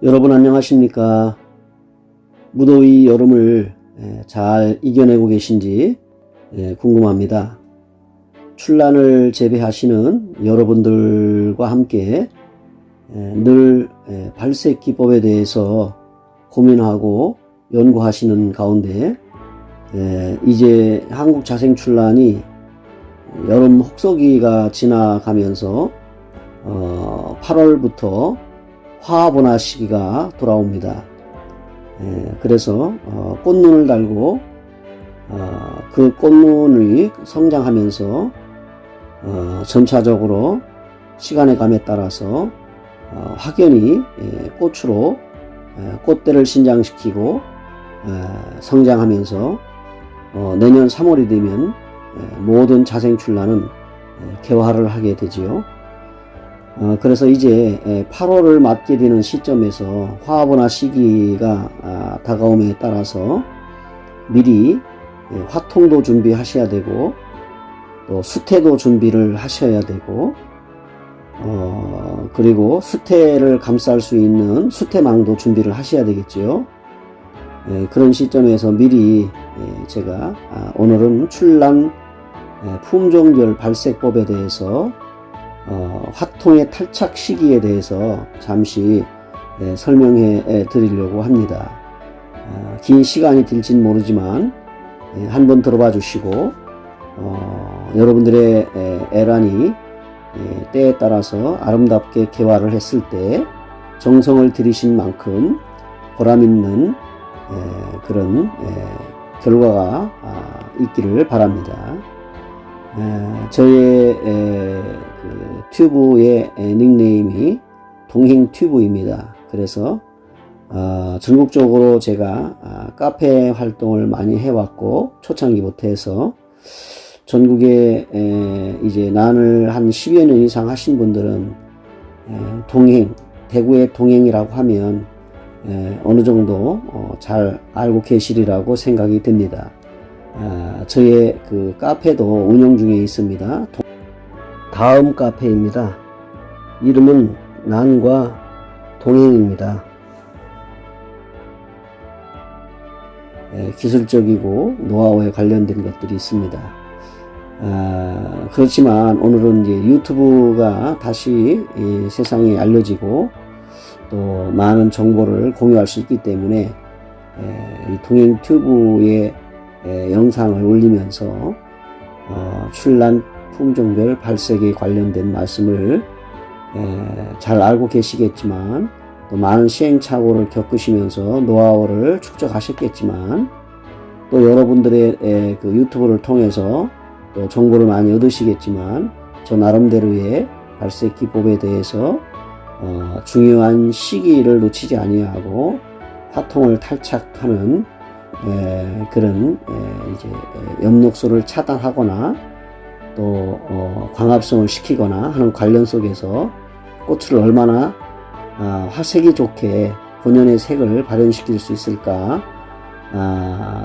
여러분 안녕하십니까? 무더위 여름을 잘 이겨내고 계신지 궁금합니다. 출란을 재배하시는 여러분들과 함께 늘 발색 기법에 대해서 고민하고 연구하시는 가운데 이제 한국 자생 출란이 여름 혹서기가 지나가면서 8월부터 화분화 시기가 돌아옵니다. 그래서 꽃눈을 달고 그 꽃눈이 성장하면서 점차적으로 시간의 감에 따라서 확연히 꽃으로 꽃대를 신장시키고 성장하면서 내년 3월이 되면 모든 자생출란은 개화를 하게 되지요. 그래서 이제 8월을 맞게 되는 시점에서 화분화 시기가 다가옴에 따라서 미리 화통도 준비하셔야 되고 또 수태도 준비를 하셔야 되고 그리고 수태를 감쌀 수 있는 수태망도 준비를 하셔야 되겠지요. 그런 시점에서 미리 제가 오늘은 출란 품종별 발색법에 대해서 화통의 탈착 시기에 대해서 잠시 설명해 드리려고 합니다. 긴 시간이 들진 모르지만 한번 들어봐 주시고 여러분들의 애란이 때에 따라서 아름답게 개화를 했을 때 정성을 들이신 만큼 보람있는 그런 결과가 있기를 바랍니다. 저의 그 튜브의 닉네임이 동행튜브입니다. 그래서 전국적으로 제가 카페 활동을 많이 해왔고 초창기부터 해서 전국에 이제 난을 한 10여 년 이상 하신 분들은 동행, 대구의 동행이라고 하면 어느 정도 잘 알고 계시리라고 생각이 듭니다. 저의 그 카페도 운영 중에 있습니다. 다음 카페입니다. 이름은 난과 동행입니다. 기술적이고 노하우에 관련된 것들이 있습니다. 그렇지만 오늘은 이제 유튜브가 다시 세상에 알려지고 또 많은 정보를 공유할 수 있기 때문에 이 동행 튜브에 영상을 올리면서 출란 품종별 발색에 관련된 말씀을 잘 알고 계시겠지만 또 많은 시행착오를 겪으시면서 노하우를 축적하셨겠지만 또 여러분들의 그 유튜브를 통해서 또 정보를 많이 얻으시겠지만 저 나름대로의 발색 기법에 대해서 중요한 시기를 놓치지 아니하고 화통을 탈착하는 그런 이제 엽록소를 차단하거나 또 광합성을 시키거나 하는 관련 속에서 꽃을 얼마나 화색이 좋게 본연의 색을 발현시킬 수 있을까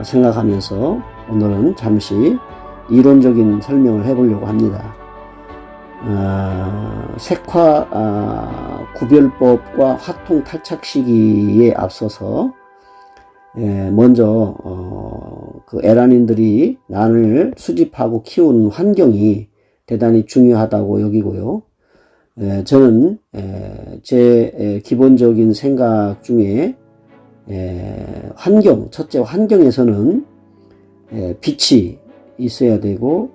생각하면서 오늘은 잠시 이론적인 설명을 해보려고 합니다. 색화 구별법과 화통 탈착 시기에 앞서서 먼저 그 에란인들이 난을 수집하고 키우는 환경이 대단히 중요하다고 여기고요. 저는 제 기본적인 생각 중에 첫째 환경에서는 빛이 있어야 되고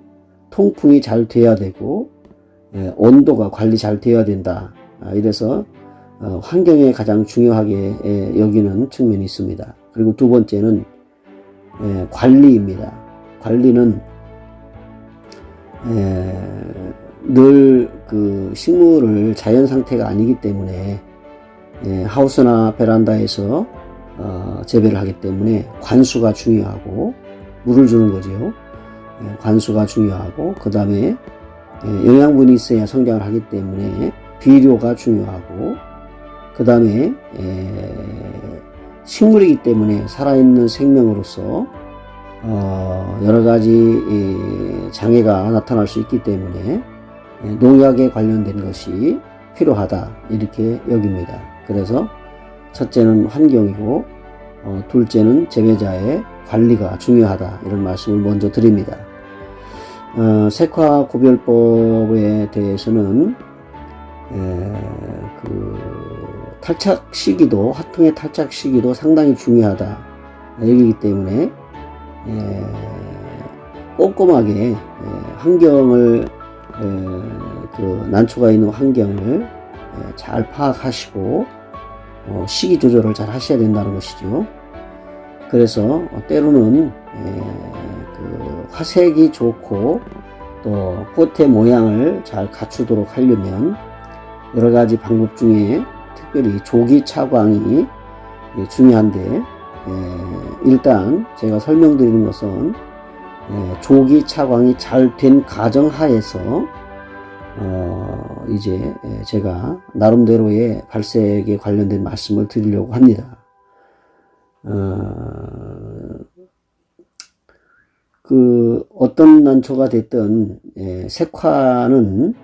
통풍이 잘 돼야 되고 온도가 관리 잘 되어야 된다. 이래서 환경에 가장 중요하게 여기는 측면이 있습니다. 그리고 두 번째는 관리입니다. 관리는 늘 그 식물을 자연 상태가 아니기 때문에 하우스나 베란다에서 재배를 하기 때문에 관수가 중요하고 물을 주는 거지요. 관수가 중요하고 그 다음에 영양분이 있어야 성장을 하기 때문에 비료가 중요하고 그 다음에 식물이기 때문에 살아있는 생명으로서 여러가지 장애가 나타날 수 있기 때문에 농약에 관련된 것이 필요하다 이렇게 여깁니다. 그래서 첫째는 환경이고 둘째는 재배자의 관리가 중요하다, 이런 말씀을 먼저 드립니다. 색화 구별법에 대해서는 그 탈착 시기도, 화통의 탈착 시기도 상당히 중요하다 얘기이기 때문에 꼼꼼하게 환경을, 그 난초가 있는 환경을 잘 파악하시고 시기 조절을 잘 하셔야 된다는 것이죠. 그래서 때로는 그 화색이 좋고 또 꽃의 모양을 잘 갖추도록 하려면 여러 가지 방법 중에 특별히 조기 차광이 중요한데, 일단 제가 설명드리는 것은 조기 차광이 잘 된 가정하에서 이제 제가 나름대로의 발색에 관련된 말씀을 드리려고 합니다. 그 어떤 난초가 됐든 색화는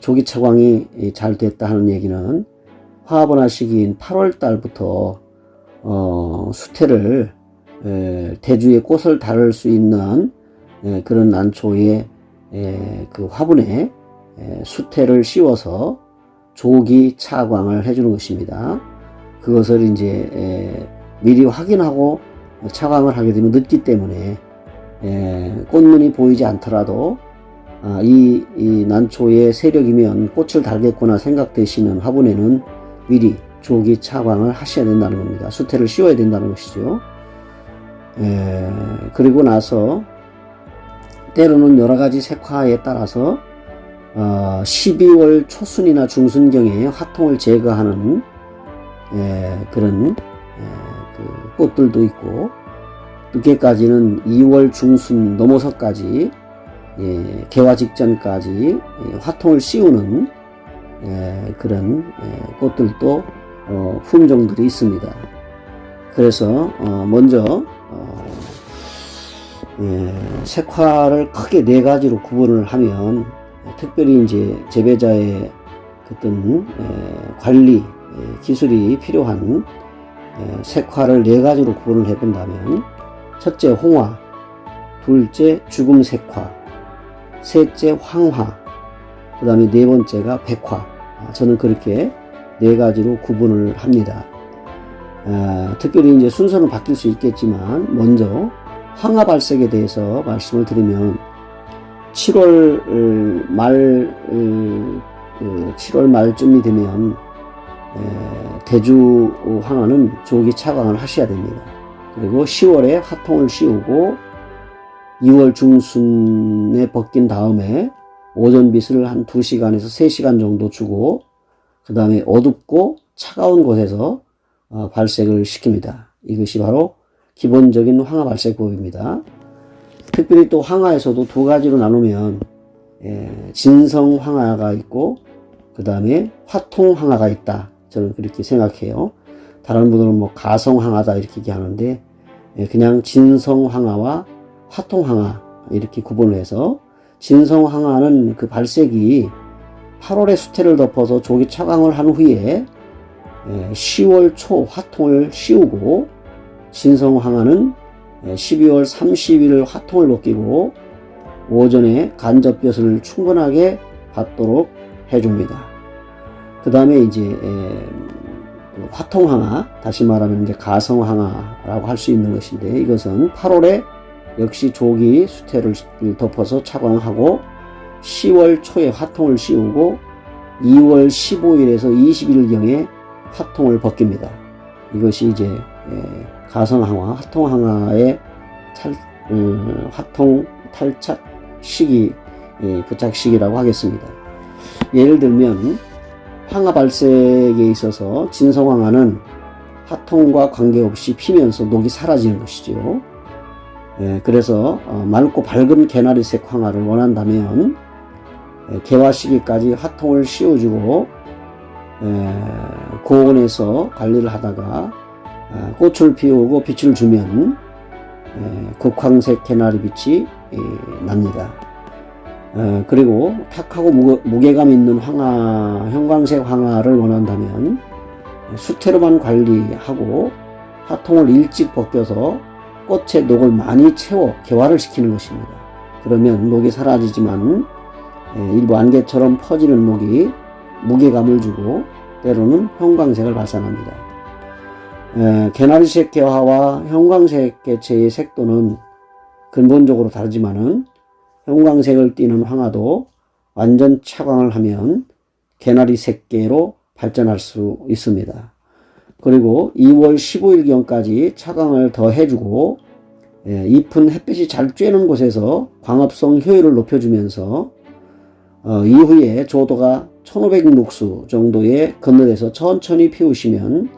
조기 차광이 잘 됐다 하는 얘기는 화합원화 시기인 8월 달부터 수태를, 대주에 꽃을 달을 수 있는 그런 난초의 그 화분에 수태를 씌워서 조기 차광을 해주는 것입니다. 그것을 이제 미리 확인하고 차광을 하게 되면 늦기 때문에 꽃눈이 보이지 않더라도 이 난초의 세력이면 꽃을 달겠구나 생각되시는 화분에는 미리 조기 차광을 하셔야 된다는 겁니다. 수태를 씌워야 된다는 것이죠. 그리고 나서 때로는 여러가지 색화에 따라서 12월 초순이나 중순경에 화통을 제거하는 그런 그 꽃들도 있고, 늦게까지는 2월 중순 넘어서까지 개화 직전까지 화통을 씌우는 그런 꽃들도 품종들이 있습니다. 그래서 먼저 색화를 크게 네 가지로 구분을 하면, 특별히 이제 재배자의 어떤 관리 기술이 필요한 색화를 네 가지로 구분을 해 본다면, 첫째 홍화, 둘째 죽음 색화, 셋째 황화, 그 다음에 네 번째가 백화. 저는 그렇게 네 가지로 구분을 합니다. 특별히 이제 순서는 바뀔 수 있겠지만, 먼저 황화 발색에 대해서 말씀을 드리면 7월 7월 말쯤이 되면 대주 황화는 조기 차광을 하셔야 됩니다. 그리고 10월에 화통을 씌우고 2월 중순에 벗긴 다음에 오전빛을 한 2시간에서 3시간 정도 주고, 그 다음에 어둡고 차가운 곳에서 발색을 시킵니다. 이것이 바로 기본적인 황화 발색법입니다. 특별히 또 황화에서도 두 가지로 나누면 진성 황화가 있고 그 다음에 화통 황화가 있다. 저는 그렇게 생각해요. 다른 분들은 뭐 가성 황화다 이렇게 얘기하는데, 그냥 진성 황화와 화통 황화 이렇게 구분을 해서, 진성 황화는 그 발색이 8월에 수태를 덮어서 조기 차광을 한 후에 10월 초 화통을 씌우고, 진성 황화는 12월 30일 화통을 벗기고 오전에 간접볕을 충분하게 받도록 해줍니다. 그 다음에 이제 화통 황화, 다시 말하면 이제 가성 황화라고 할 수 있는 것인데, 이것은 8월에 역시 조기 수태를 덮어서 차광하고 10월 초에 화통을 씌우고 2월 15일에서 20일경에 화통을 벗깁니다. 이것이 이제 가성황화, 화통황화의 화통 탈착 시기, 부착 시기라고 하겠습니다. 예를 들면 황화 발색에 있어서 진성황화는 화통과 관계없이 피면서 녹이 사라지는 것이죠. 그래서 맑고 밝은 개나리색 황화를 원한다면 개화 시기까지 화통을 씌워주고 고온에서 관리를 하다가 꽃을 피우고 빛을 주면 국황색 개나리빛이 납니다. 그리고 탁하고 무게감 있는 황화, 형광색 황화를 원한다면 수태로만 관리하고 화통을 일찍 벗겨서 꽃의 녹을 많이 채워 개화를 시키는 것입니다. 그러면 녹이 사라지지만 일부 안개처럼 퍼지는 녹이 무게감을 주고 때로는 형광색을 발산합니다. 개나리색 개화와 형광색 개체의 색도는 근본적으로 다르지만은 형광색을 띠는 황화도 완전 차광을 하면 개나리색 개로 발전할 수 있습니다. 그리고 2월 15일경까지 차광을 더 해주고 잎은 햇빛이 잘 쬐는 곳에서 광합성 효율을 높여주면서 이후에 조도가 1500룩스 정도에 건너돼서 천천히 피우시면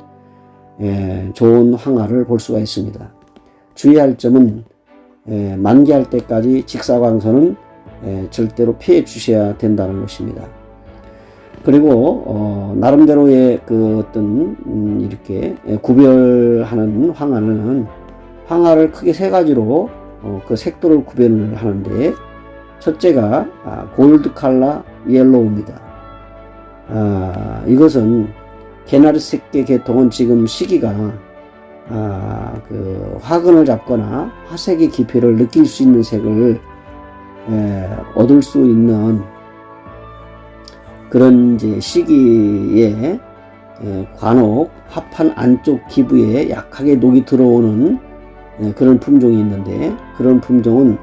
좋은 황화를 볼 수가 있습니다. 주의할 점은 만개할 때까지 직사광선은 절대로 피해 주셔야 된다는 것입니다. 그리고 나름대로의 그 어떤 이렇게 구별하는 황화는 황화를 크게 세 가지로 그 색도를 구별을 하는데, 첫째가 골드 컬러 옐로우입니다. 이것은 개나리색계 계통은 지금 시기가 그 화근을 잡거나 화색의 깊이를 느낄 수 있는 색을 얻을 수 있는 그런 이제 시기에 관옥 화판 안쪽 기부에 약하게 녹이 들어오는 그런 품종이 있는데, 그런 품종은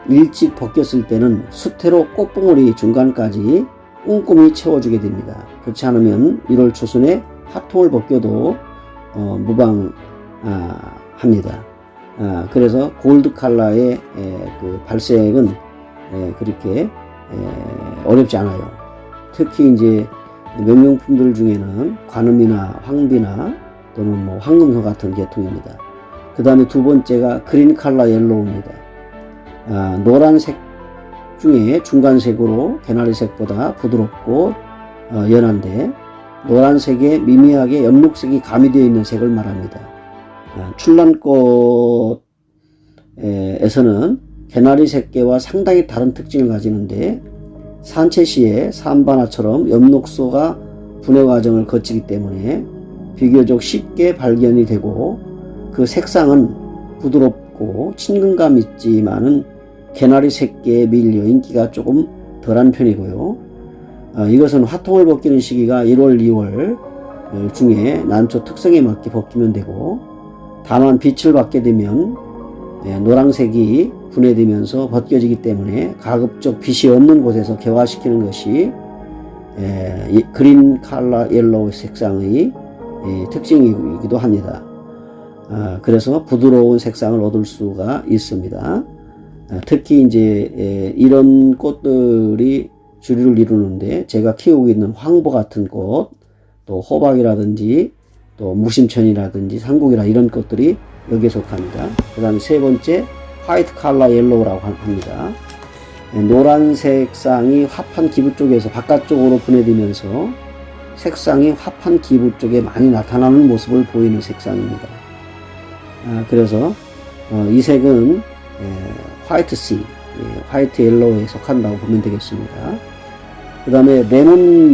일찍 벗겼을 때는 수태로 꽃봉오리 중간까지 꼼꼼히 채워주게 됩니다. 그렇지 않으면 1월 초순에 화통을 벗겨도 무방합니다. 그래서 골드 컬러의 그 발색은 그렇게 어렵지 않아요. 특히 이제 명명품들 중에는 관음이나 황비나 또는 뭐 황금소 같은 계통입니다. 그 다음에 두 번째가 그린 컬러 옐로우입니다. 노란색 중에 중간색으로 개나리색보다 부드럽고 연한데, 노란색에 미미하게 연록색이 가미되어 있는 색을 말합니다. 출란꽃에서는 개나리색계와 상당히 다른 특징을 가지는데, 산채 시에 산바나처럼 엽록소가 분해 과정을 거치기 때문에 비교적 쉽게 발견이 되고, 그 색상은 부드럽고 친근감 있지만은 개나리색계에 밀려 인기가 조금 덜한 편이고요. 이것은 화통을 벗기는 시기가 1월, 2월 중에 난초 특성에 맞게 벗기면 되고, 다만 빛을 받게 되면 노란색이 분해되면서 벗겨지기 때문에 가급적 빛이 없는 곳에서 개화시키는 것이 그린 컬러 옐로우 색상의 특징이기도 합니다. 그래서 부드러운 색상을 얻을 수가 있습니다. 특히 이제 이런 꽃들이 주류를 이루는데, 제가 키우고 있는 황보 같은 꽃, 또 호박이라든지 또 무심천이라든지 상국이라 이런 꽃들이 여기에 속합니다. 그 다음에 세 번째 화이트 컬러 옐로우라고 합니다. 노란색 색상이 화판 기부 쪽에서 바깥쪽으로 분해되면서 색상이 화판 기부 쪽에 많이 나타나는 모습을 보이는 색상입니다. 그래서 이 색은 화이트 씨, 화이트 옐로우에 속한다고 보면 되겠습니다. 그 다음에 레몬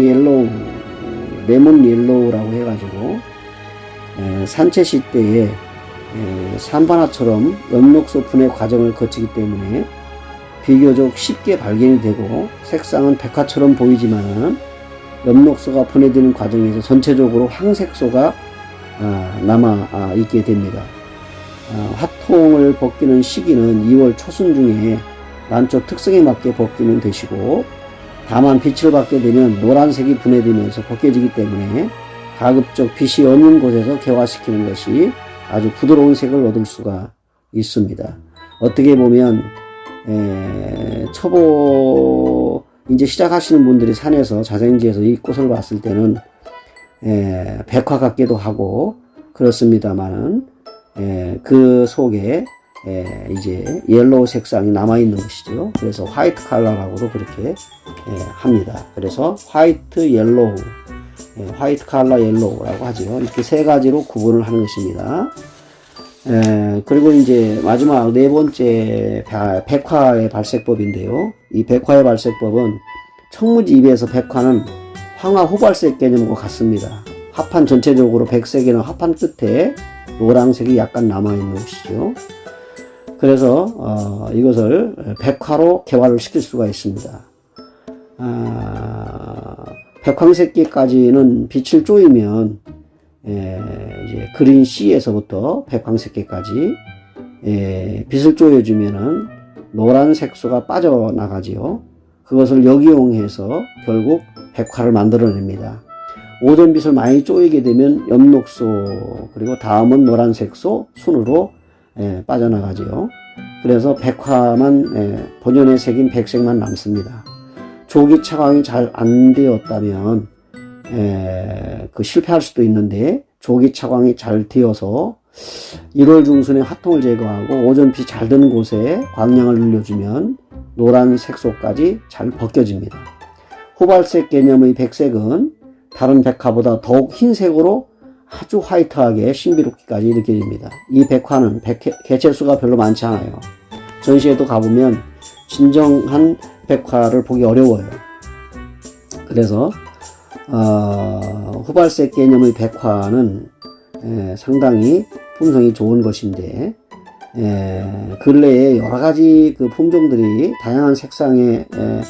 옐로우라고 해가지고 산채 시 때에 산바나처럼 엽록소 분해 과정을 거치기 때문에 비교적 쉽게 발견이 되고, 색상은 백화처럼 보이지만 엽록소가 분해되는 과정에서 전체적으로 황색소가 남아 있게 됩니다. 화통을 벗기는 시기는 2월 초순 중에 난초 특성에 맞게 벗기면 되시고, 다만 빛을 받게 되면 노란색이 분해되면서 벗겨지기 때문에 가급적 빛이 없는 곳에서 개화시키는 것이 아주 부드러운 색을 얻을 수가 있습니다. 어떻게 보면 초보 이제 시작하시는 분들이 산에서 자생지에서 이 꽃을 봤을 때는 백화 같기도 하고 그렇습니다만은 그 속에 이제 옐로우 색상이 남아있는 것이죠. 그래서 화이트 컬러라고도 그렇게 합니다. 그래서 화이트 옐로우, 화이트 컬러 옐로우라고 하죠. 이렇게 세 가지로 구분을 하는 것입니다. 그리고 이제 마지막 네 번째 백화의 발색법인데요. 이 백화의 발색법은 청무지 입에서 백화는 황화 호발색 개념과 같습니다. 합판 전체적으로 백색이나 합판 끝에 노란색이 약간 남아있는 것이죠. 그래서 이것을 백화로 개화를 시킬 수가 있습니다. 백황색계까지는 빛을 쪼이면 이제 그린 C에서부터 백황색계까지 빛을 쪼여주면은 노란 색소가 빠져나가지요. 그것을 역이용해서 결국 백화를 만들어냅니다. 오존빛을 많이 쪼이게 되면 엽록소 그리고 다음은 노란 색소 순으로 빠져나가지요. 그래서 백화만 본연의 색인 백색만 남습니다. 조기 차광이 잘 안 되었다면 실패할 수도 있는데 조기 차광이 잘 되어서 1월 중순에 화통을 제거하고 오존빛이 잘 드는 곳에 광량을 늘려주면 노란 색소까지 잘 벗겨집니다. 후발색 개념의 백색은 다른 백화보다 더욱 흰색으로 아주 화이트하게 신비롭기까지 느껴집니다. 이 백화는 개체수가 별로 많지 않아요. 전시회도 가보면 진정한 백화를 보기 어려워요. 그래서 후발색 개념의 백화는 상당히 품성이 좋은 것인데 근래에 여러 가지 그 품종들이 다양한 색상의 그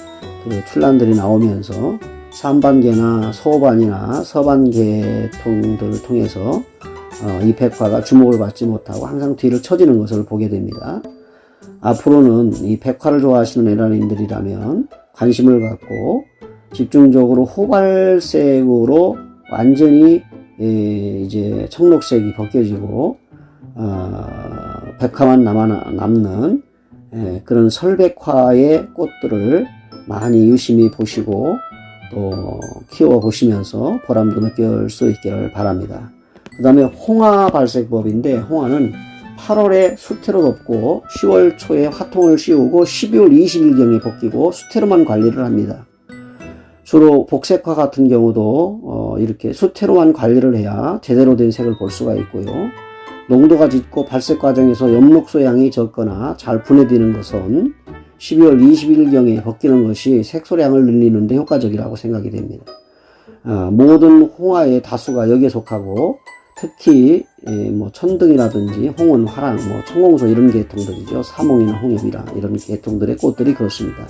출란들이 나오면서 삼반계나 소반이나 서반계통들을 통해서 이 백화가 주목을 받지 못하고 항상 뒤를 처지는 것을 보게 됩니다. 앞으로는 이 백화를 좋아하시는 에란인들이라면 관심을 갖고 집중적으로 호발색으로 완전히 이제 청록색이 벗겨지고 백화만 남는 그런 설백화의 꽃들을 많이 유심히 보시고 또 키워보시면서 보람도 느낄 수 있기를 바랍니다. 그 다음에 홍화 발색법인데 홍화는 8월에 수태로 덮고 10월 초에 화통을 씌우고 12월 20일경에 벗기고 수태로만 관리를 합니다. 주로 복색화 같은 경우도 이렇게 수태로만 관리를 해야 제대로 된 색을 볼 수가 있고요. 농도가 짙고 발색 과정에서 엽록소 양이 적거나 잘 분해되는 것은 12월 20일경에 벗기는 것이 색소량을 늘리는 데 효과적이라고 생각이 됩니다. 모든 홍화의 다수가 여기에 속하고 특히 뭐 천등이라든지 홍은, 화랑, 뭐 청홍소 이런 계통들이죠. 사몽이나 홍엽이라 이런 계통들의 꽃들이 그렇습니다.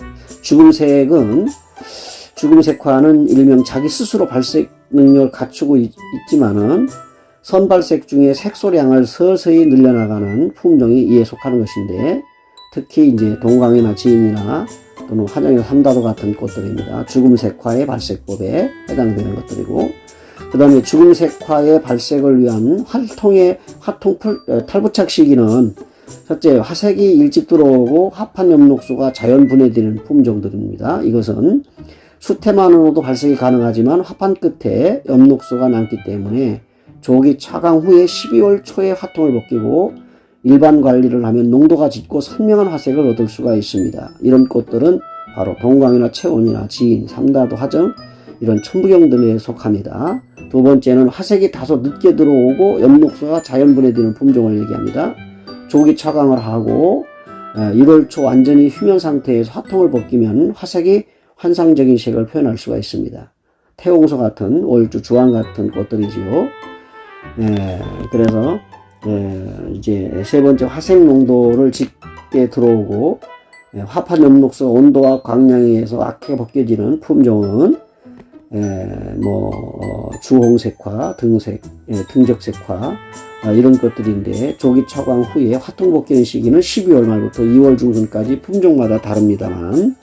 죽음색화는 일명 자기 스스로 발색 능력을 갖추고 있지만은 선발색 중에 색소량을 서서히 늘려나가는 품종이 이에 속하는 것인데 특히 이제 동광이나 지인이나 또는 화정이나 삼다도 같은 꽃들입니다. 죽음색화의 발색법에 해당되는 것들이고 그 다음에 죽음색화의 발색을 위한 화통 탈부착 시기는 첫째 화색이 일찍 들어오고 합판 엽록소가 자연 분해되는 품종들입니다. 이것은 수태만으로도 발색이 가능하지만 화판 끝에 엽록소가 남기 때문에 조기 차광 후에 12월 초에 화통을 벗기고 일반 관리를 하면 농도가 짙고 선명한 화색을 얻을 수가 있습니다. 이런 꽃들은 바로 동광이나 채원이나 지인, 삼다도, 화정 이런 천부경들에 속합니다. 두 번째는 화색이 다소 늦게 들어오고 엽록소가 자연 분해되는 품종을 얘기합니다. 조기 차광을 하고 1월 초 완전히 휴면 상태에서 화통을 벗기면 화색이 환상적인 색을 표현할 수가 있습니다. 태홍소 같은 월주, 주황 같은 꽃들이지요. 그래서 이제 세 번째 화색 농도를 짙게 들어오고 화판 엽록소 온도와 광량에 의해서 악하게 벗겨지는 품종은 주홍색화, 등적색화 이런 것들인데 조기 차광 후에 화통 벗기는 시기는 12월 말부터 2월 중순까지 품종마다 다릅니다만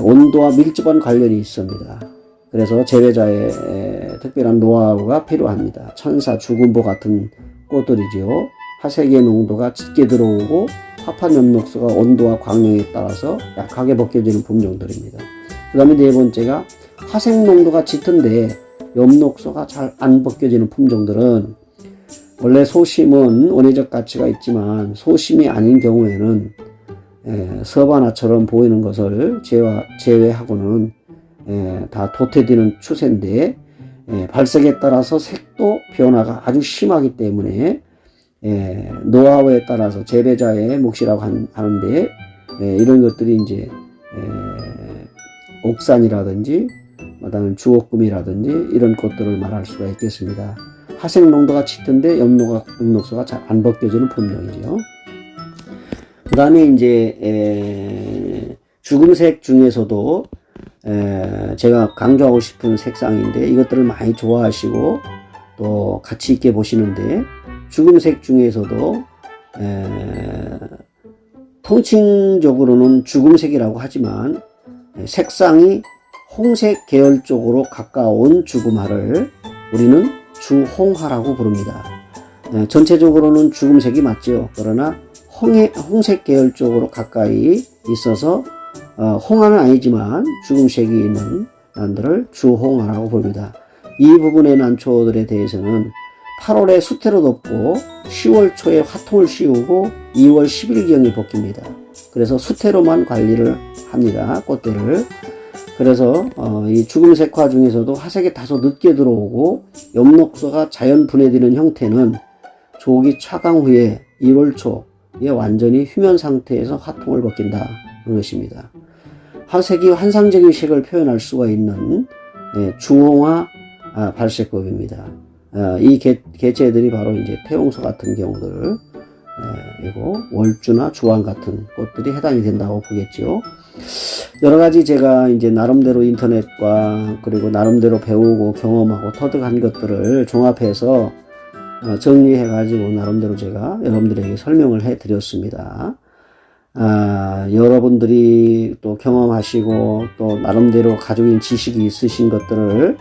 온도와 밀접한 관련이 있습니다. 그래서 재배자의 특별한 노하우가 필요합니다. 천사, 죽음보 같은 꽃들이지요. 화색의 농도가 짙게 들어오고 화판 엽록소가 온도와 광량에 따라서 약하게 벗겨지는 품종들입니다. 그 다음에 네 번째가 화색 농도가 짙은데 엽록소가 잘 안 벗겨지는 품종들은 원래 소심은 원예적 가치가 있지만 소심이 아닌 경우에는 서바나처럼 보이는 것을 제외하고는 다 도태되는 추세인데 발색에 따라서 색도 변화가 아주 심하기 때문에 노하우에 따라서 재배자의 몫이라고 하는데 이런 것들이 이제 옥산이라든지 그다음에 주옥금이라든지 이런 꽃들을 말할 수가 있겠습니다. 화색 농도가 짙은데 엽록소가 잘 안 벗겨지는 품종이죠. 그 다음에 이제 죽음색 중에서도 제가 강조하고 싶은 색상인데 이것들을 많이 좋아하시고 또 가치 있게 보시는데, 죽음색 중에서도 통칭적으로는 죽음색이라고 하지만 색상이 홍색 계열 쪽으로 가까운 죽음화를 우리는 주홍화라고 부릅니다. 전체적으로는 죽음색이 맞죠. 그러나 홍색 계열 쪽으로 가까이 있어서 홍화는 아니지만 죽음색이 있는 난들을 주홍화라고 부릅니다. 이 부분의 난초들에 대해서는 8월에 수태로 덮고 10월 초에 화통을 씌우고 2월 10일경에 벗깁니다. 그래서 수태로만 관리를 합니다. 꽃대를. 그래서 이 죽음색화 중에서도 화색이 다소 늦게 들어오고 엽록소가 자연 분해되는 형태는 조기 차강 후에 1월 초에 완전히 휴면 상태에서 화통을 벗긴다 하는 것입니다. 화색이 환상적인 색을 표현할 수가 있는 주홍화 발색법입니다. 이 개체들이 바로 이제 태용소 같은 경우들, 그리고 월주나 주황 같은 꽃들이 해당이 된다고 보겠죠. 여러 가지 제가 이제 나름대로 인터넷과 그리고 나름대로 배우고 경험하고 터득한 것들을 종합해서 정리해 가지고 나름대로 제가 여러분들에게 설명을 해 드렸습니다. 여러분들이 또 경험하시고 또 나름대로 가지고 지식이 있으신 것들을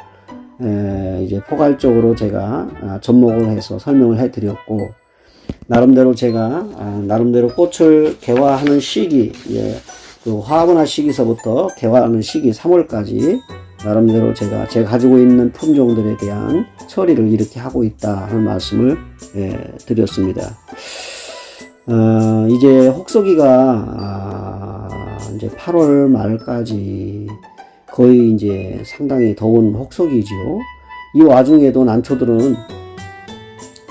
이제 포괄적으로 제가 접목을 해서 설명을 해 드렸고, 나름대로 제가 나름대로 꽃을 개화하는 시기, 그 화분화 시기서부터 개화하는 시기 3월까지 나름대로 제가 가지고 있는 품종들에 대한 처리를 이렇게 하고 있다 하는 말씀을 드렸습니다. 이제 혹서기가 이제 8월 말까지 거의 이제 상당히 더운 혹서기죠. 이 와중에도 난초들은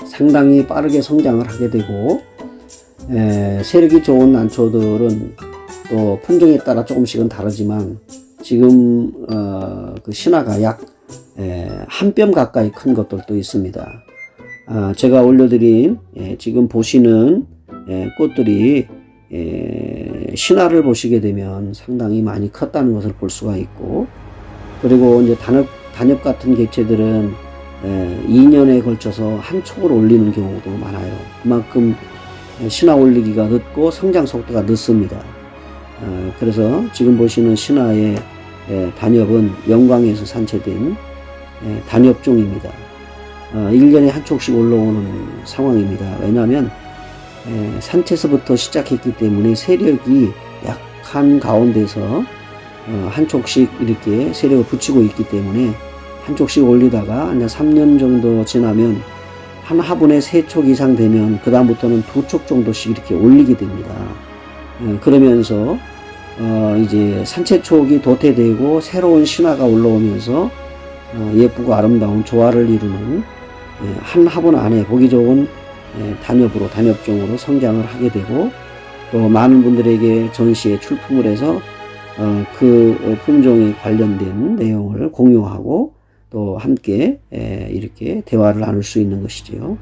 상당히 빠르게 성장을 하게 되고, 세력이 좋은 난초들은 또 품종에 따라 조금씩은 다르지만 지금 그 신화가 약 한 뼘 가까이 큰 것들도 있습니다. 제가 올려드린 지금 보시는 꽃들이 신화를 보시게 되면 상당히 많이 컸다는 것을 볼 수가 있고, 그리고 이제 단엽 같은 개체들은 2년에 걸쳐서 한 촉을 올리는 경우도 많아요. 그만큼 신화 올리기가 늦고 성장 속도가 늦습니다. 그래서 지금 보시는 신화의 단엽은 영광에서 산채된 단엽종입니다. 1년에 한 촉씩 올라오는 상황입니다. 왜냐하면 산채에서부터 시작했기 때문에 세력이 약한 가운데서 한 촉씩 이렇게 세력을 붙이고 있기 때문에 한 촉씩 올리다가 한 3년 정도 지나면 한 화분에 3촉 이상 되면 그 다음부터는 2촉 정도씩 이렇게 올리게 됩니다. 그러면서 이제 산채촉이 도태되고 새로운 신화가 올라오면서 예쁘고 아름다운 조화를 이루는 한 화분 안에 보기 좋은 단엽종으로 성장을 하게 되고, 또 많은 분들에게 전시에 출품을 해서 그 품종에 관련된 내용을 공유하고 또 함께 이렇게 대화를 나눌 수 있는 것이죠.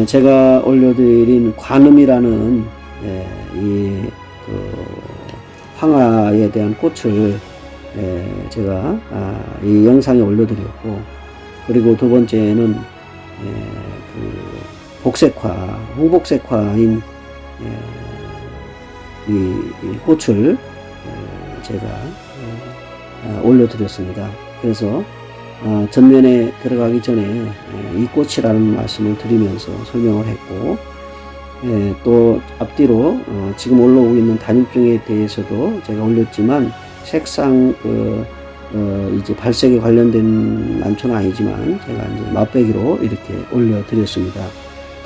제가 올려드린 관음이라는 그 황화에 대한 꽃을 제가 이 영상에 올려드렸고, 그리고 두 번째는 그 복색화, 홍복색화인 이 꽃을 제가 올려드렸습니다. 그래서 전면에 들어가기 전에 이 꽃이라는 말씀을 드리면서 설명을 했고, 또 앞뒤로 지금 올라오고 있는 단엽종에 대해서도 제가 올렸지만 색상 이제 발색에 관련된 난초는 아니지만 제가 이제 맛배기로 이렇게 올려드렸습니다.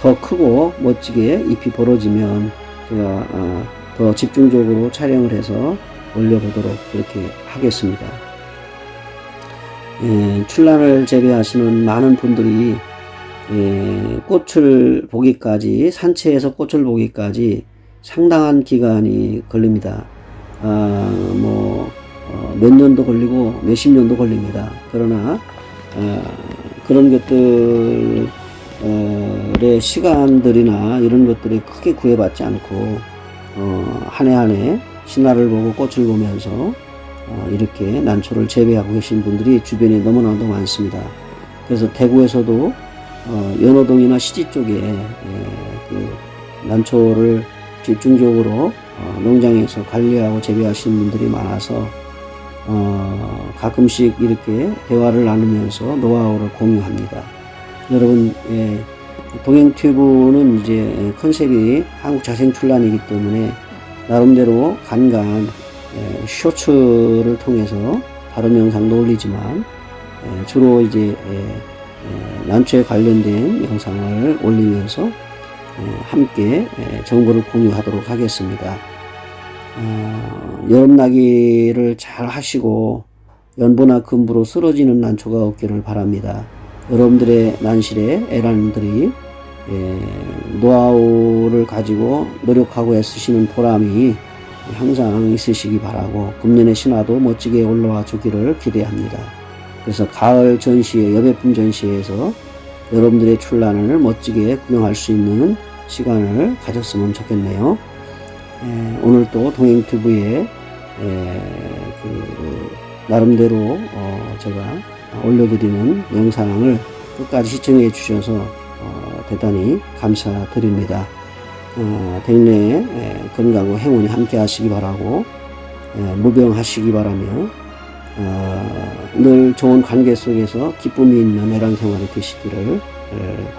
더 크고 멋지게 잎이 벌어지면 제가 더 집중적으로 촬영을 해서 올려보도록 그렇게 하겠습니다. 출란을 재배하시는 많은 분들이 꽃을 보기까지, 산채에서 꽃을 보기까지 상당한 기간이 걸립니다. 뭐 몇 년도 걸리고 몇십 년도 걸립니다. 그러나 그런 것들의 시간들이나 이런 것들이 크게 구애받지 않고 한 해 한 해 신화를 보고 꽃을 보면서 이렇게 난초를 재배하고 계신 분들이 주변에 너무나도 많습니다. 그래서 대구에서도 연호동이나 시지 쪽에 그 난초를 집중적으로 농장에서 관리하고 재배하시는 분들이 많아서 가끔씩 이렇게 대화를 나누면서 노하우를 공유합니다. 여러분, 동행튜브는 이제 컨셉이 한국 자생출란이기 때문에 나름대로 간간 쇼츠를 통해서 다른 영상도 올리지만 주로 이제 난초에 관련된 영상을 올리면서 함께 정보를 공유하도록 하겠습니다. 여름나기를 잘 하시고 연보나 금부로 쓰러지는 난초가 없기를 바랍니다. 여러분들의 난실에 애란들이 노하우를 가지고 노력하고 애쓰시는 보람이 항상 있으시기 바라고 금년의 신화도 멋지게 올라와 주기를 기대합니다. 그래서 가을 전시회, 여배품 전시회에서 여러분들의 출란을 멋지게 구경할 수 있는 시간을 가졌으면 좋겠네요. 오늘 또 동행튜브에 나름대로 제가 올려드리는 영상을 끝까지 시청해 주셔서 대단히 감사드립니다. 백내에 건강과 행운이 함께 하시기 바라고 무병하시기 바라며 늘 좋은 관계 속에서 기쁨이 있는 애란 생활이 되시기를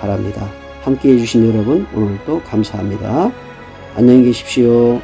바랍니다. 함께 해주신 여러분 오늘도 감사합니다. 안녕히 계십시오.